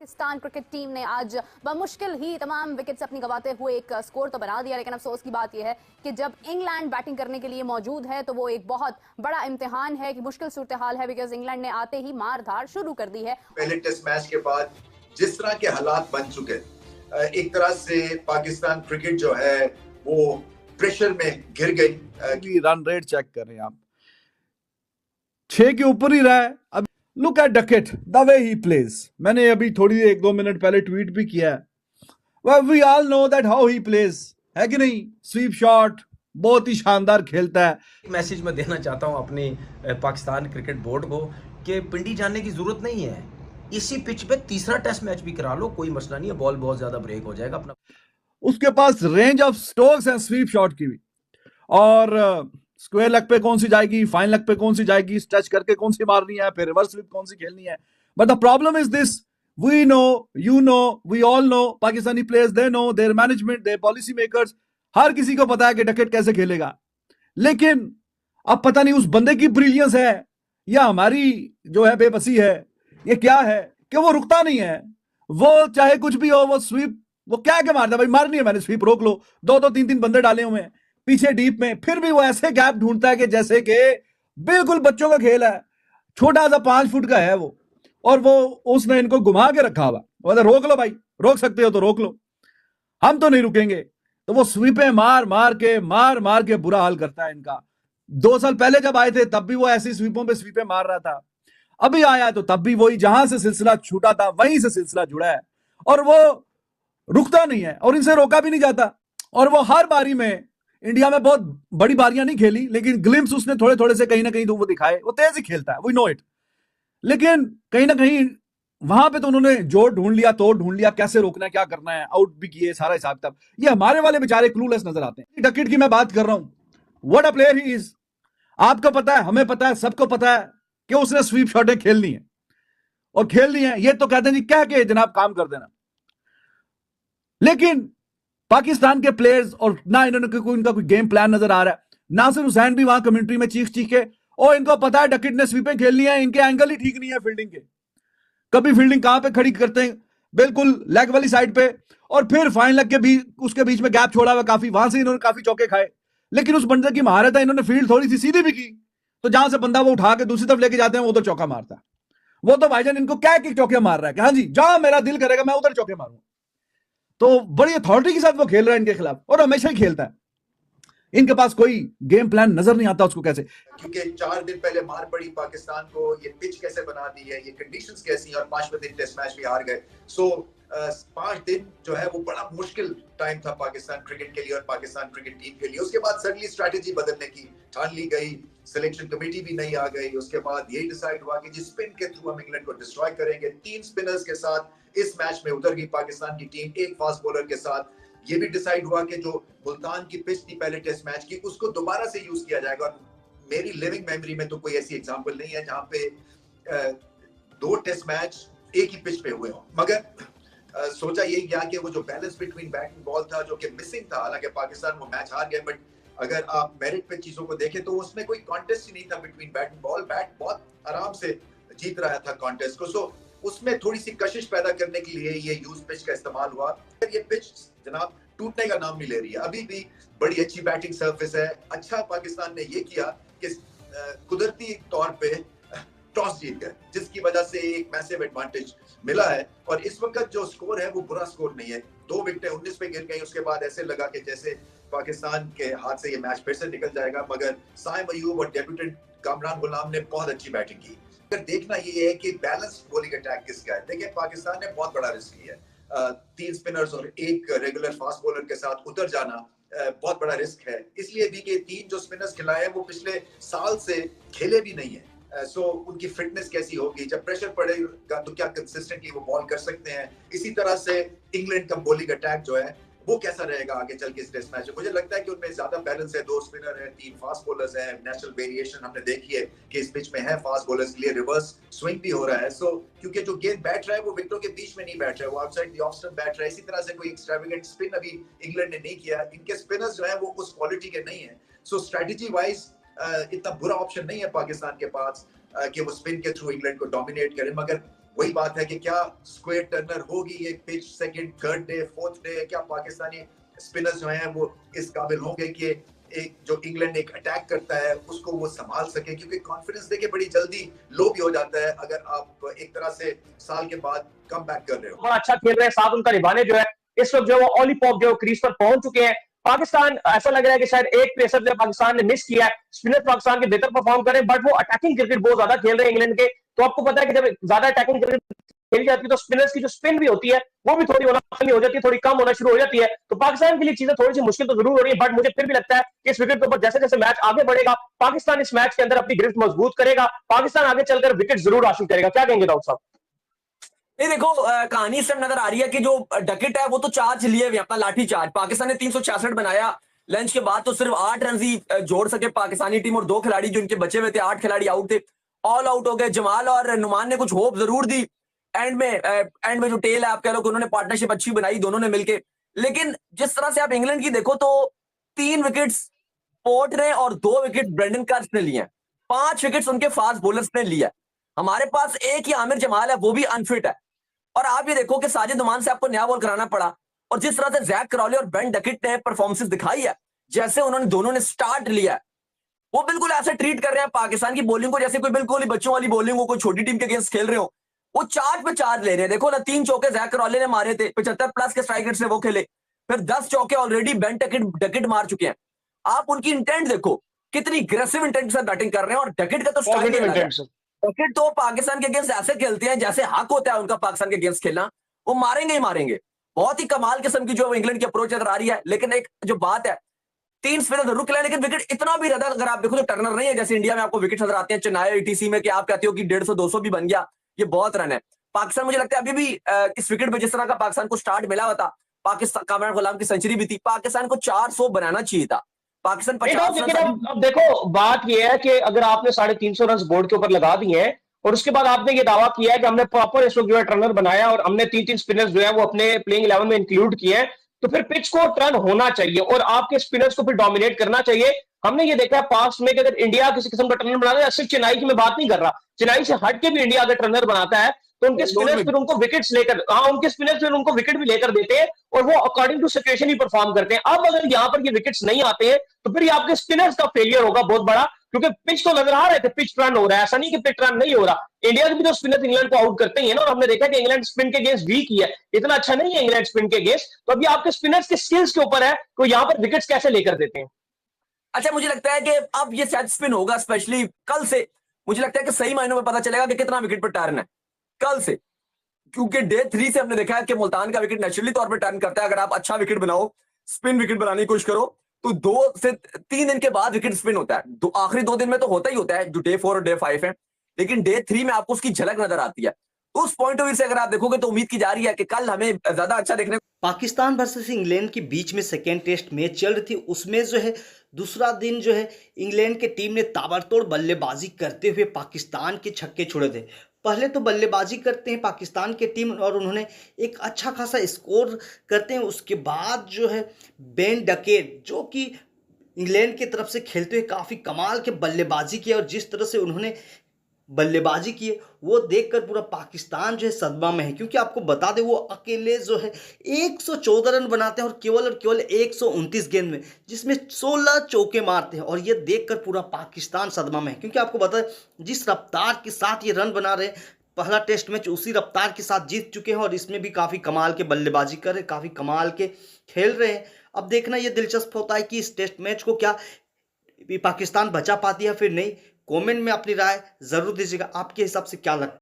Pakistan cricket team ने आज बमुश्किल ही तमाम विकेट्स अपनी गंवाते हुए एक स्कोर तो बना दिया, लेकिन अफसोस की बात यह है कि जब इंग्लैंड बैटिंग करने के लिए मौजूद है तो वो एक बहुत बड़ा इम्तिहान है कि मुश्किल सूरत हाल है, बिकॉज इंग्लैंड ने आते ही मार धार शुरू कर दी है। पहले टेस्ट मैच के बाद जिस तरह के हालात बन चुके, एक तरह से पाकिस्तान क्रिकेट जो है वो प्रेशर में घिर गई। रन रेट चेक करें आप, 6 के ऊपर ही रहा है। अब look at Duckett, the way he plays. मैंने अभी थोड़ी 1-2 मिनट पहले ट्वीट भी किया है। We all know that how he plays, है कि नहीं? स्वीप शॉट, बहुत ही शानदार खेलता है। मैसेज मैं देना चाहता हूं अपने पाकिस्तान क्रिकेट बोर्ड को कि पिंडी जाने की जरूरत नहीं है। इसी पिच पे तीसरा टेस्ट मैच भी करा लो, कोई मसला नहीं है। बॉल बहुत ज्यादा ब्रेक हो जाएगा अपना। उसके पास रेंज ऑफ स्ट्रोक्स है स्वीप शॉट की भी, और स्क्वायर लेग पे कौन सी जाएगी, फाइन लेग पे कौन सी जाएगी, टच करके कौन सी मारनी है, फिर रिवर्स स्वीप कौन सी खेलनी है। But the problem is this, we know, you know, we all know, Pakistani players they know, their management, their policy makers, हर किसी को पता है कि डकेट कैसे खेलेगा। लेकिन अब पता नहीं उस बंदे की ब्रिलियंस है या हमारी जो है बेबसी है, ये क्या है कि वो रुकता नहीं है। वो चाहे कुछ भी हो, वो स्वीप वो क्या क्या मारता है भाई, मारनी है मैंने, स्वीप रोक लो। 2-2 3-3 बंदे डाले हुए हैं पीछे डीप में, फिर भी वो ऐसे गैप ढूंढता है कि जैसे कि बिल्कुल बच्चों का खेल है। छोटा सा 5 फुट का है वो, और वो उसने इनको घुमा के रखा हुआ। मतलब रोक लो भाई, रोक सकते हो तो रोक लो, हम तो नहीं रुकेंगे। तो वो स्वीपें मार मार के बुरा हाल करता है इनका। 2 साल पहले जब आए थे तब भी वो ऐसी स्वीपों पे स्वीपें मार रहा था, अभी आया तो तब भी वही, जहां से सिलसिला छूटा था वहीं से सिलसिला जुड़ा है, और वो रुकता नहीं है और इनसे रोका भी नहीं जाता। और वो हर बारी में, इंडिया में बहुत बड़ी बारियां नहीं खेली, लेकिन ग्लिम्स उसने थोड़े थोड़े से कहीं ना कहीं तो वो दिखाए। वो तेज ही खेलता है, वी नो इट, लेकिन कहीं ना कहीं वहां पे तो उन्होंने जोड़ ढूंढ लिया, तोड़ ढूंढ लिया, कैसे रोकना है, क्या करना है, आउट भी किए, सारा हिसाब किताब। ये हमारे वाले बेचारे क्लूलेस नजर आते हैं। डकेट की मैं बात कर रहा हूं, what a player he is. आपको पता है, हमें पता है, सबको पता है कि उसने स्वीप शॉटें खेलनी है, और खेलनी है। ये तो कहते हैं जी कह के जनाब काम कर देना। लेकिन पाकिस्तान के प्लेयर्स, और ना इन्होंने कोई इनका कोई गेम प्लान नजर आ रहा है। नासिर हुसैन भी वहां कमेंट्री में चीख चीख के, और इनको पता है डकेट ने स्वीपें खेलनी है, इनके एंगल ही ठीक नहीं है फील्डिंग के। कभी फील्डिंग कहां पे खड़ी करते हैं, बिल्कुल लेग वाली साइड पे, और फिर फाइन लेग के भी उसके बीच में गैप छोड़ा हुआ काफी, वहां से इन्होंने काफी चौके खाए। लेकिन उस बंदे की महारत है, इन्होंने फील्ड थोड़ी सी सीधी भी की तो जहां से बंदा वो उठा के दूसरी तरफ लेके जाते हैं वो उधर चौका मारता है। वो तो भाईजान इनको क्या कि चौके मार रहा है कि हाँ जी जहां मेरा दिल करेगा मैं उधर चौके मारूंगा। तो बड़ी अथॉरिटी के साथ वो खेल रहा है इनके खिलाफ, और हमेशा ही खेलता है। इनके पास कोई गेम प्लान नजर नहीं आता उसको कैसे, क्योंकि 4 दिन पहले मार पड़ी पाकिस्तान को, ये पिच कैसे बना दी है, ये कंडीशंस कैसी हैं, और 5वें दिन टेस्ट मैच भी हार गए। सो 5 दिन जो है वो बड़ा मुश्किल टाइम था पाकिस्तान क्रिकेट के लिए और पाकिस्तान क्रिकेट टीम के लिए। उसके बाद सडनली स्ट्रैटेजी बदलने की ठान ली गई, सिलेक्शन कमेटी भी नहीं आ गई। उसके बाद यही डिसाइड हुआ कि जिस स्पिन के थ्रू हम इंग्लैंड को डिस्ट्रॉय करेंगे। 3 स्पिनर्स के साथ इस मैच में उतर गई पाकिस्तान की टीम, एक फास्ट बॉलर के साथ। ये भी डिसाइड हुआ कि जो मुल्तान की पिच थी पहले टेस्ट मैच की, उसको दोबारा से यूज किया जाएगा। और मेरी लिविंग मेमोरी में तो कोई ऐसी एग्जांपल नहीं है जहां पे 2 टेस्ट मैच एक ही पिच पे हुए हों। मगर सोचा यही गया कि वो जो balance between bat and ball था जो कि मिसिंग था, हालांकि पाकिस्तान वो मैच हार गए, बट अगर आप मेरिट पे चीजों को देखें तो उसमें कोई कॉन्टेस्ट ही नहीं था between bat and ball. Bat बहुत आराम से जीत रहा था कॉन्टेस्ट को। सो उसमें थोड़ी सी कशिश पैदा करने के लिए ये यूज पिच का इस्तेमाल हुआ। ये पिच जनाब टूटने का नाम नहीं ले रही है, अभी भी बड़ी अच्छी बैटिंग सरफेस है। अच्छा पाकिस्तान ने ये किया कि कुदरती तौर पे टॉस जीत गए, जिसकी वजह से एक मैसिव एडवांटेज मिला है। और इस वक्त जो स्कोर है वो बुरा स्कोर नहीं है। 2 विकेटें 19 पे गिर गई, उसके बाद ऐसे लगा कि जैसे पाकिस्तान के हाथ से ये मैच फिर से निकल जाएगा। मगर साइम अयूब और डेब्यूटेंट कामरान गुलाम ने बहुत अच्छी बैटिंग की। अगर देखना ये है कि बैलेंस्ड बॉलिंग अटैक किसका है। देखिए पाकिस्तान ने बहुत बड़ा रिस्क लिया है। 3 स्पिनर्स और एक रेगुलर फास्ट बॉलर के साथ उतर जाना बहुत बड़ा रिस्क है। इसलिए भी कि 3 जो स्पिनर्स खिलाए हैं वो पिछले साल से खेले भी नहीं है। सो उनकी फिटनेस कैसी होगी, जब प्रेशर पड़ेगा तो क्या कंसिस्टेंटली वो बॉल कर सकते हैं। इसी तरह से इंग्लैंड का बॉलिंग अटैक जो है वो कैसा रहेगा आगे चल के इस टेस्ट मैच में। मुझे लगता है कि उनमें ज्यादा बैलेंस है। 2 स्पिनर है, 3 फास्ट बॉलर्स है। नेशनल वेरिएशन हमने देखी है कि इस पिच में है, फास्ट बॉलर्स के लिए रिवर्स स्विंग भी हो रहा है। सो क्योंकि जो गेंद बैठ रहा है वो विकेटों के बीच में नहीं बैठ रहा है, वो आउटसाइड द ऑफ स्टंप बैठ रहा है। इसी तरह से कोई एक्स्ट्रावेगेंट स्पिन अभी इंग्लैंड ने नहीं किया। इनके स्पिनर्स जो है वो उस क्वालिटी के नहीं है। सो स्ट्रेटजी वाइज इतना बुरा ऑप्शन नहीं है पाकिस्तान के पास कि वो स्पिन के थ्रू इंग्लैंड को डोमिनेट करे। मगर वही बात है कि क्या स्क्वायर टर्नर होगी ये pitch second, third day, fourth day? क्या पाकिस्तानी स्पिनर्स जो हैं वो इस काबिल होंगे कि एक जो इंग्लैंड एक अटैक करता है उसको वो संभाल सके? क्योंकि कॉन्फिडेंस देखिए बड़ी जल्दी लो भी हो जाता है अगर आप एक तरह से साल के बाद कम बैक कर रहे हो। बड़ा अच्छा खेल रहे हैं, साथ उनका निभाने जो है इस वक्त जो है वो ऑली पॉप जो क्रीज पर पहुंच चुके हैं। पाकिस्तान, ऐसा लग रहा है कि शायद एक पेसर जो पाकिस्तान ने मिस किया है। स्पिनर पाकिस्तान के बेहतर परफॉर्म करें, बट वो अटैकिंग क्रिकेट बहुत ज्यादा खेल रहे हैं इंग्लैंड के। तो आपको पता है कि जब ज्यादा अटैकिंग क्रिकेट खेली जाती है तो स्पिनर्स की जो स्पिन भी होती है वो भी थोड़ी होना हो जाती है, थोड़ी कम होना शुरू हो जाती है। तो पाकिस्तान के लिए चीजें थोड़ी सी मुश्किल तो जरूर हो रही है, बट मुझे फिर भी लगता है कि इस विकेट के ऊपर जैसे जैसे मैच आगे बढ़ेगा पाकिस्तान इस मैच के अंदर अपनी गिरफ्त मजबूत करेगा, पाकिस्तान आगे चलकर विकेट जरूर हासिल करेगा। क्या कहेंगे राउत साहब? नहीं देखो, कहानी इससे नजर आ रही है कि जो डकेट है वो तो चार्ज लिए हुए, अपना लाठी चार्ज। पाकिस्तान ने 366 बनाया, लंच के बाद तो सिर्फ 8 रन ही जोड़ सके पाकिस्तानी टीम, और 2 खिलाड़ी जो इनके बचे हुए थे, 8 खिलाड़ी आउट थे, ऑल आउट हो गए। जमाल और नुमान ने कुछ होप जरूर दी एंड में जो टेल है आप कह लो कि उन्होंने पार्टनरशिप अच्छी बनाई दोनों ने मिलके। लेकिन जिस तरह से आप इंग्लैंड की देखो तो 3 विकेट्स पोर्ट ने और 2 विकेट ब्रेंडन कार्स ने लिए हैं, 5 विकेट्स उनके फास्ट बॉलर्स ने लिया। हमारे पास एक ही आमिर जमाल है, वो भी अनफिट है। और आप ये देखो कि साजिद नुमान से आपको नया बॉल कराना पड़ा, और जिस तरह से जैक क्रॉली और बेन डकेट ने परफॉर्मेंसेस दिखाई है, जैसे उन्होंने दोनों ने स्टार्ट लिया है, वो बिल्कुल ऐसे ट्रीट कर रहे हैं पाकिस्तान की बॉलिंग को जैसे कोई बिल्कुल ही बच्चों वाली बॉलिंग हो, कोई छोटी टीम के अगेंस्ट खेल रहे हो। वो चार्ज पे चार्ज ले रहे हैं। देखो ना, 3 चौके जैक क्रॉली ने मारे थे, 75 प्लस के स्ट्राइक रेट से वो खेले, फिर 10 चौके ऑलरेडी बेन डकेट मार चुके हैं। आप उनकी इंटेंट देखो, कितनी अग्रेसिव इंटेंट से बैटिंग कर रहे हैं, और डकेट का तो स्टाइल, डकेट तो पाकिस्तान के अगेंस्ट ऐसे खेलते हैं जैसे हक होता है उनका पाकिस्तान के अगेंस्ट खेलना, वो मारेंगे ही मारेंगे। बहुत ही कमाल किस्म की जो इंग्लैंड की अप्रोच नजर आ रही है। लेकिन एक जो बात है, 3 स्पिनर जरूर खिलाए, लेकिन विकेट इतना भी ज्यादा अगर आप देखो तो टर्नर नहीं है जैसे इंडिया में आपको विकेट नजर आते हैं चेन्नई ईटीसी में, कि आप कहते हो कि 150-200 भी बन गया, ये बहुत रन है। पाकिस्तान मुझे लगता है अभी भी इस विकेट में जिस तरह का पाकिस्तान को स्टार्ट मिला हुआ था, पाकिस्तान कामरान गुलाम की सेंचुरी भी थी, पाकिस्तान को 400 बनाना चाहिए था। पाकिस्तान 50 लेकिन अब देखो बात यह है कि अगर आपने 350 रन बोर्ड के ऊपर लगा दिए हैं और उसके बाद आपने ये दावा किया है कि हमने प्रॉपर इस वक्त जो है टर्नर बनाया और हमने 3-3 स्पिनर्स जो है वो अपने प्लेइंग 11 में इंक्लूड किए हैं, तो फिर पिच को टर्न होना चाहिए और आपके स्पिनर्स को फिर डोमिनेट करना चाहिए। हमने ये देखा है पास्ट में कि अगर इंडिया किसी किस्म का टर्नर बनाता है, सिर्फ चेन्नई की मैं बात नहीं कर रहा, चेन्नई से हट के भी इंडिया अगर टर्नर बनाता है तो उनके स्पिनर्स फिर उनको विकेट्स लेकर, उनके स्पिनर्स फिर उनको विकेट भी लेकर देते हैं और वो अकॉर्डिंग टू सिचुएशन ही परफॉर्म करते हैं। अब अगर यहाँ पर ये विकेट्स नहीं आते हैं तो फिर ये आपके स्पिनर्स का फेलियर होगा बहुत बड़ा, क्योंकि पिच तो नजर आ रहे थे पिच रन हो रहा है, ऐसा नहीं कि पिच रन नहीं हो रहा। इंडिया के भी तो स्पिनर्स इंग्लैंड को आउट करते ही है ना, और हमने देखा कि इंग्लैंड स्पिन के अगेंस्ट वीक ही है, इतना अच्छा नहीं है इंग्लैंड स्पिन के अगेंस्ट। तो अभी आपके स्पिनर्स के स्किल्स के ऊपर है तो यहाँ पर विकेट्स कैसे लेकर देते हैं। अच्छा, मुझे लगता है कि अब ये शायद स्पिन होगा, स्पेशली कल से मुझे लगता है कि सही मायनों में पता चलेगा कि कितना विकेट पर टर्न है कल से, क्योंकि डे 3 से हमने देखा है कि मुल्तान का विकेट नेचुरली तौर पर टर्न करता है। अगर आप अच्छा विकेट बनाओ, स्पिन विकेट बनाने की कोशिश करो, तो 2 से 3 दिन के बाद विकेट स्पिन होता है। आखिरी 2 दिन में तो होता ही होता है, जो डे 4 और डे 5 है, लेकिन डे 3 में आपको उसकी झलक नजर आती है। उस पॉइंट ऑफ व्यू से अगर आप देखोगे तो उम्मीद की जा रही है कि कल हमें ज्यादा अच्छा देखने। पाकिस्तान वर्सेस इंग्लैंड के बीच में सेकेंड टेस्ट मैच चल रही थी, उसमें जो है दूसरा दिन जो है इंग्लैंड के टीम ने ताबड़तोड़ बल्लेबाजी करते हुए पाकिस्तान के छक्के छोड़े थे। पहले तो बल्लेबाजी करते हैं पाकिस्तान के टीम और उन्होंने एक अच्छा खासा स्कोर करते हैं, उसके बाद जो है बेन डकेट जो कि इंग्लैंड की तरफ से खेलते हुए काफ़ी कमाल के बल्लेबाजी किया, और जिस तरह से उन्होंने बल्लेबाजी की है वो देखकर पूरा पाकिस्तान जो है सदमा में है, क्योंकि आपको बता दें वो अकेले जो है 114 रन बनाते हैं और केवल 129 गेंद में, जिसमें 16 चौके मारते हैं, और ये देखकर पूरा पाकिस्तान सदमा में है। क्योंकि आपको बता दें जिस रफ्तार के साथ ये रन बना रहे हैं, पहला टेस्ट मैच उसी रफ्तार के साथ जीत चुके हैं और इसमें भी काफ़ी कमाल के बल्लेबाजी कर रहे हैं, काफ़ी कमाल के खेल रहे हैं। अब देखना ये दिलचस्प होता है कि इस टेस्ट मैच को क्या पाकिस्तान बचा पाती है फिर नहीं। कमेंट में अपनी राय जरूर दीजिएगा, आपके हिसाब से क्या लगता है।